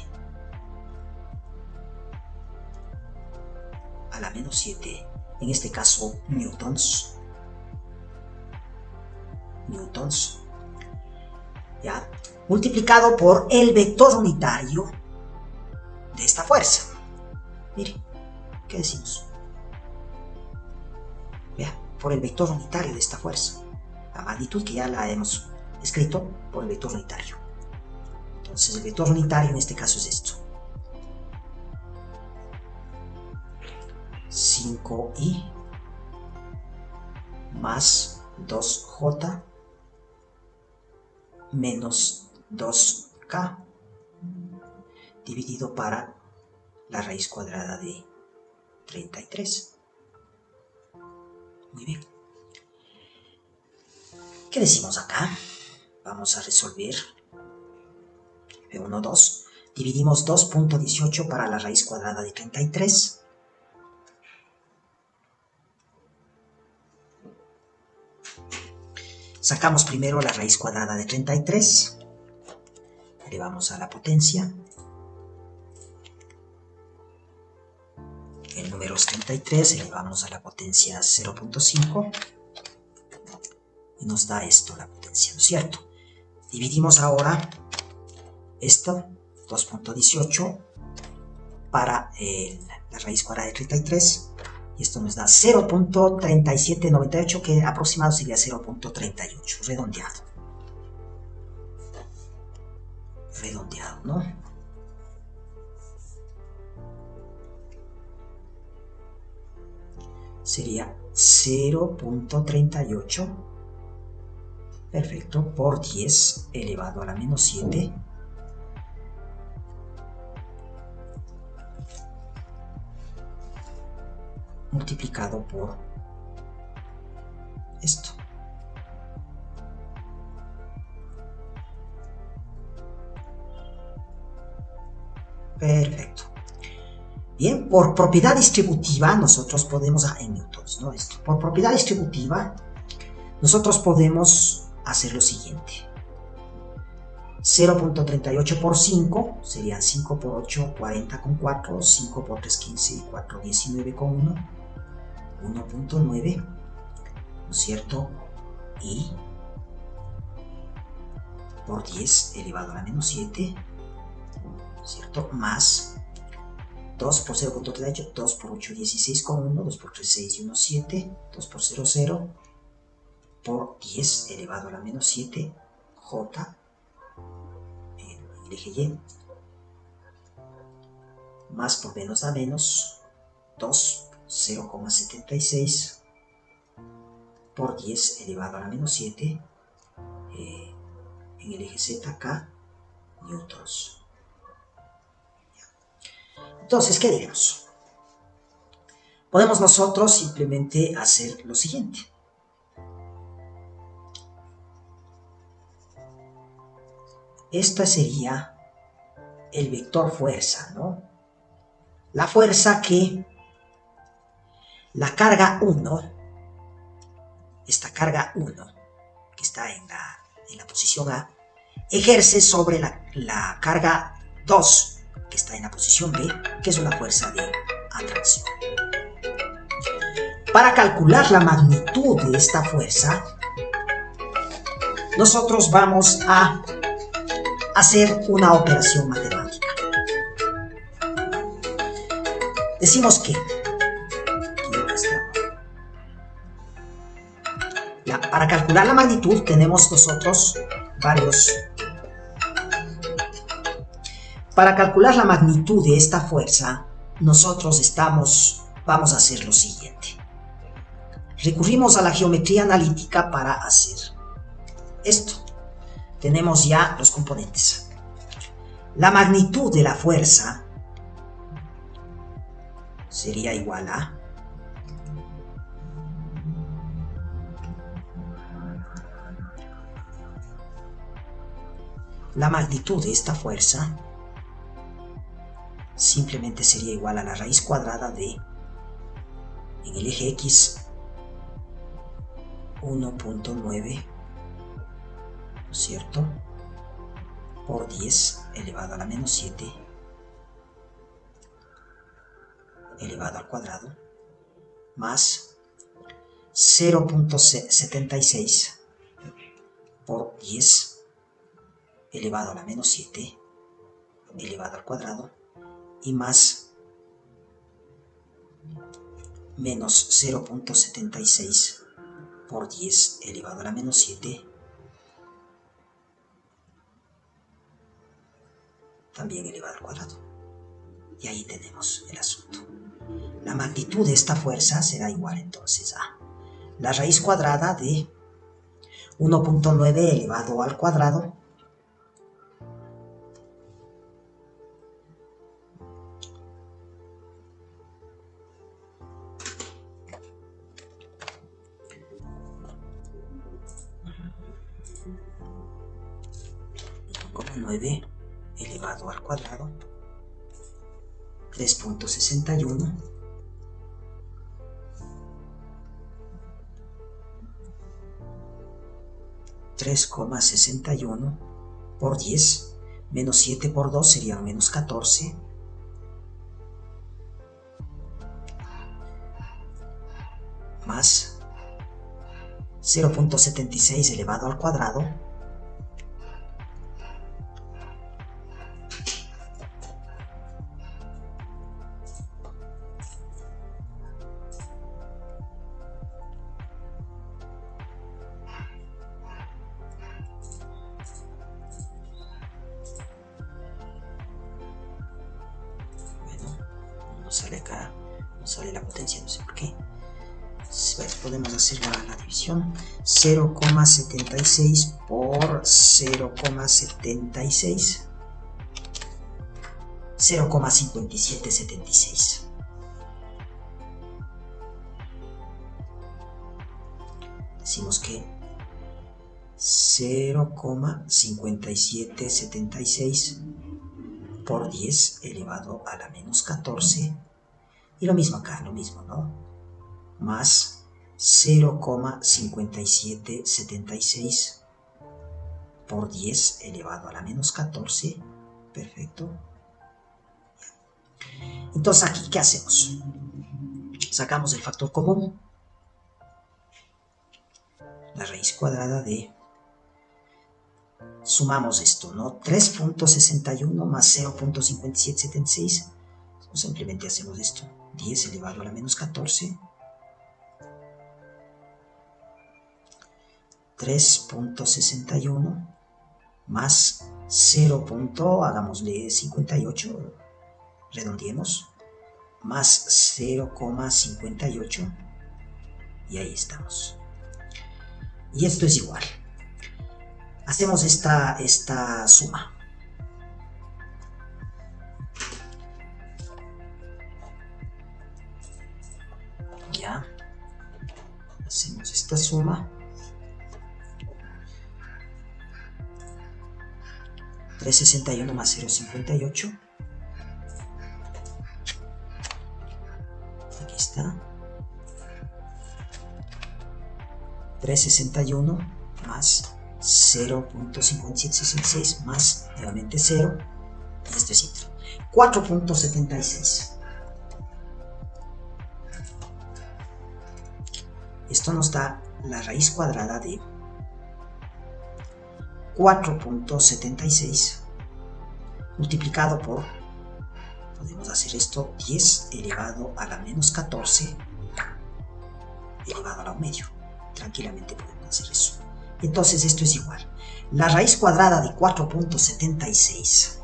a la menos 7, en este caso newtons, ¿ya? Multiplicado por el vector unitario de esta fuerza. Mire, ¿qué decimos? Vea, por el vector unitario de esta fuerza. La magnitud que ya la hemos escrito por el vector unitario. Entonces el vector unitario en este caso es esto. 5i más 2j menos 2k dividido para la raíz cuadrada de 33. Muy bien. ¿Qué decimos acá? Vamos a resolver F1, 2. Dividimos 2.18 para la raíz cuadrada de 33. Sacamos primero la raíz cuadrada de 33. Elevamos a la potencia. El número es 33, elevamos a la potencia 0.5 y nos da esto, la potencia, ¿no es cierto? Dividimos ahora esto, 2.18, para la raíz cuadrada de 33, y esto nos da 0.3798, que aproximado sería 0.38, redondeado. Redondeado, ¿no? Sería 0.38, perfecto, por 10 elevado a la menos 7, multiplicado por esto. Perfecto. Bien, por propiedad distributiva nosotros podemos, en newtons, ¿no? Esto, por propiedad distributiva nosotros podemos hacer lo siguiente. 0.38 por 5 serían 5 por 8, 40 con 4, 5 por 3, 15 y 4, 19 con 1, 1.9, ¿no es cierto? Y por 10 elevado a la menos 7, ¿no es cierto? Más 2 por 0.38, 2 por 8, 16 con 1, 2 por 3, 6 y 1, 7, 2 por 0, 0, por 10 elevado a la menos 7, j, en el eje y, más por menos da menos, 2, 0,76, por 10 elevado a la menos 7, en el eje z, k, newtons. Entonces, ¿qué diremos? Podemos nosotros simplemente hacer lo siguiente. Esta sería el vector fuerza, ¿no? La fuerza que la carga 1, esta carga 1, que está en la posición A, ejerce sobre la carga 2, que está en la posición B, que es una fuerza de atracción. Para calcular la magnitud de esta fuerza, nosotros vamos a hacer una operación matemática. Decimos que para calcular la magnitud tenemos nosotros varios. Para calcular la magnitud de esta fuerza, nosotros vamos a hacer lo siguiente. Recurrimos a la geometría analítica para hacer esto. tenemos ya los componentes. La magnitud de la fuerza sería igual a la magnitud de esta fuerza simplemente sería igual a la raíz cuadrada de, en el eje X, 1.9, ¿no es cierto?, por 10 elevado a la menos 7 elevado al cuadrado, más 0.76 por 10 elevado a la menos 7 elevado al cuadrado, y más menos 0.76 por 10 elevado a la menos 7 también elevado al cuadrado. Y ahí tenemos el asunto. La magnitud de esta fuerza será igual entonces a la raíz cuadrada de 1.9 elevado al cuadrado elevado al cuadrado 3.61 3,61 por 10, menos 7 por 2 serían menos 14, más 0.76 elevado al cuadrado sale acá, no sale la potencia, no sé por qué. Podemos hacer la división. 0,76 por 0,76, 0,5776. Decimos que 0,5776 por 10 elevado a la menos 14, y lo mismo acá, lo mismo, ¿no? Más 0,5776 por 10 elevado a la menos 14, perfecto. Entonces aquí, ¿qué hacemos? Sacamos el factor común, la raíz cuadrada de, sumamos esto, ¿no? 3.61 más 0.5776, simplemente hacemos esto, 10 elevado a la menos 14, 3.61 más 0. Hagámosle 58, redondeemos, más 0,58, y ahí estamos. Y esto es igual. Hacemos esta suma. Ya. Hacemos esta suma. 361 más 0,58. Aquí está. 361 más 0.5766 más nuevamente 0, y esto es intro. 4.76. Esto nos da la raíz cuadrada de 4.76 multiplicado por, podemos hacer esto, 10 elevado a la menos 14 elevado a la medio. Tranquilamente podemos hacer eso. Entonces esto es igual. La raíz cuadrada de 4.76.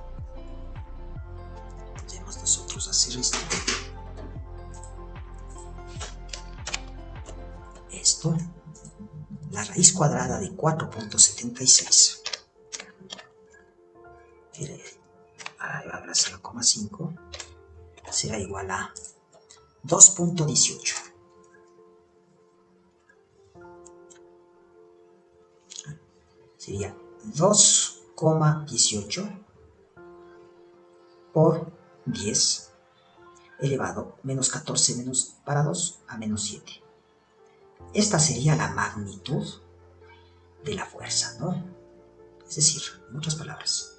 Podemos nosotros hacer esto. La raíz cuadrada de 4.76. 0,5 será igual a 2.18. Sería 2,18 por 10 elevado menos 14 menos para 2 a menos 7. Esta sería la magnitud de la fuerza, ¿no? Es decir, en otras palabras,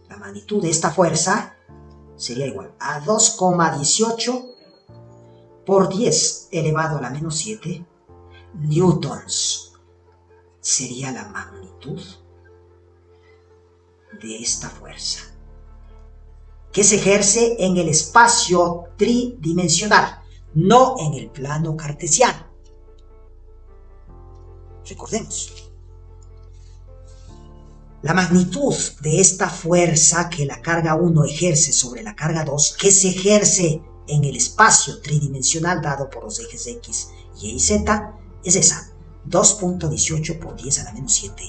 la magnitud de esta fuerza sería igual a 2,18 por 10 elevado a la menos 7 newtons. Sería la magnitud de esta fuerza que se ejerce en el espacio tridimensional, no en el plano cartesiano. Recordemos, la magnitud de esta fuerza que la carga 1 ejerce sobre la carga 2, que se ejerce en el espacio tridimensional dado por los ejes X, Y y Z, es esa, 2.18 por 10 a la menos 7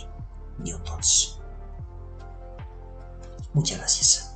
newtons. Muchas gracias.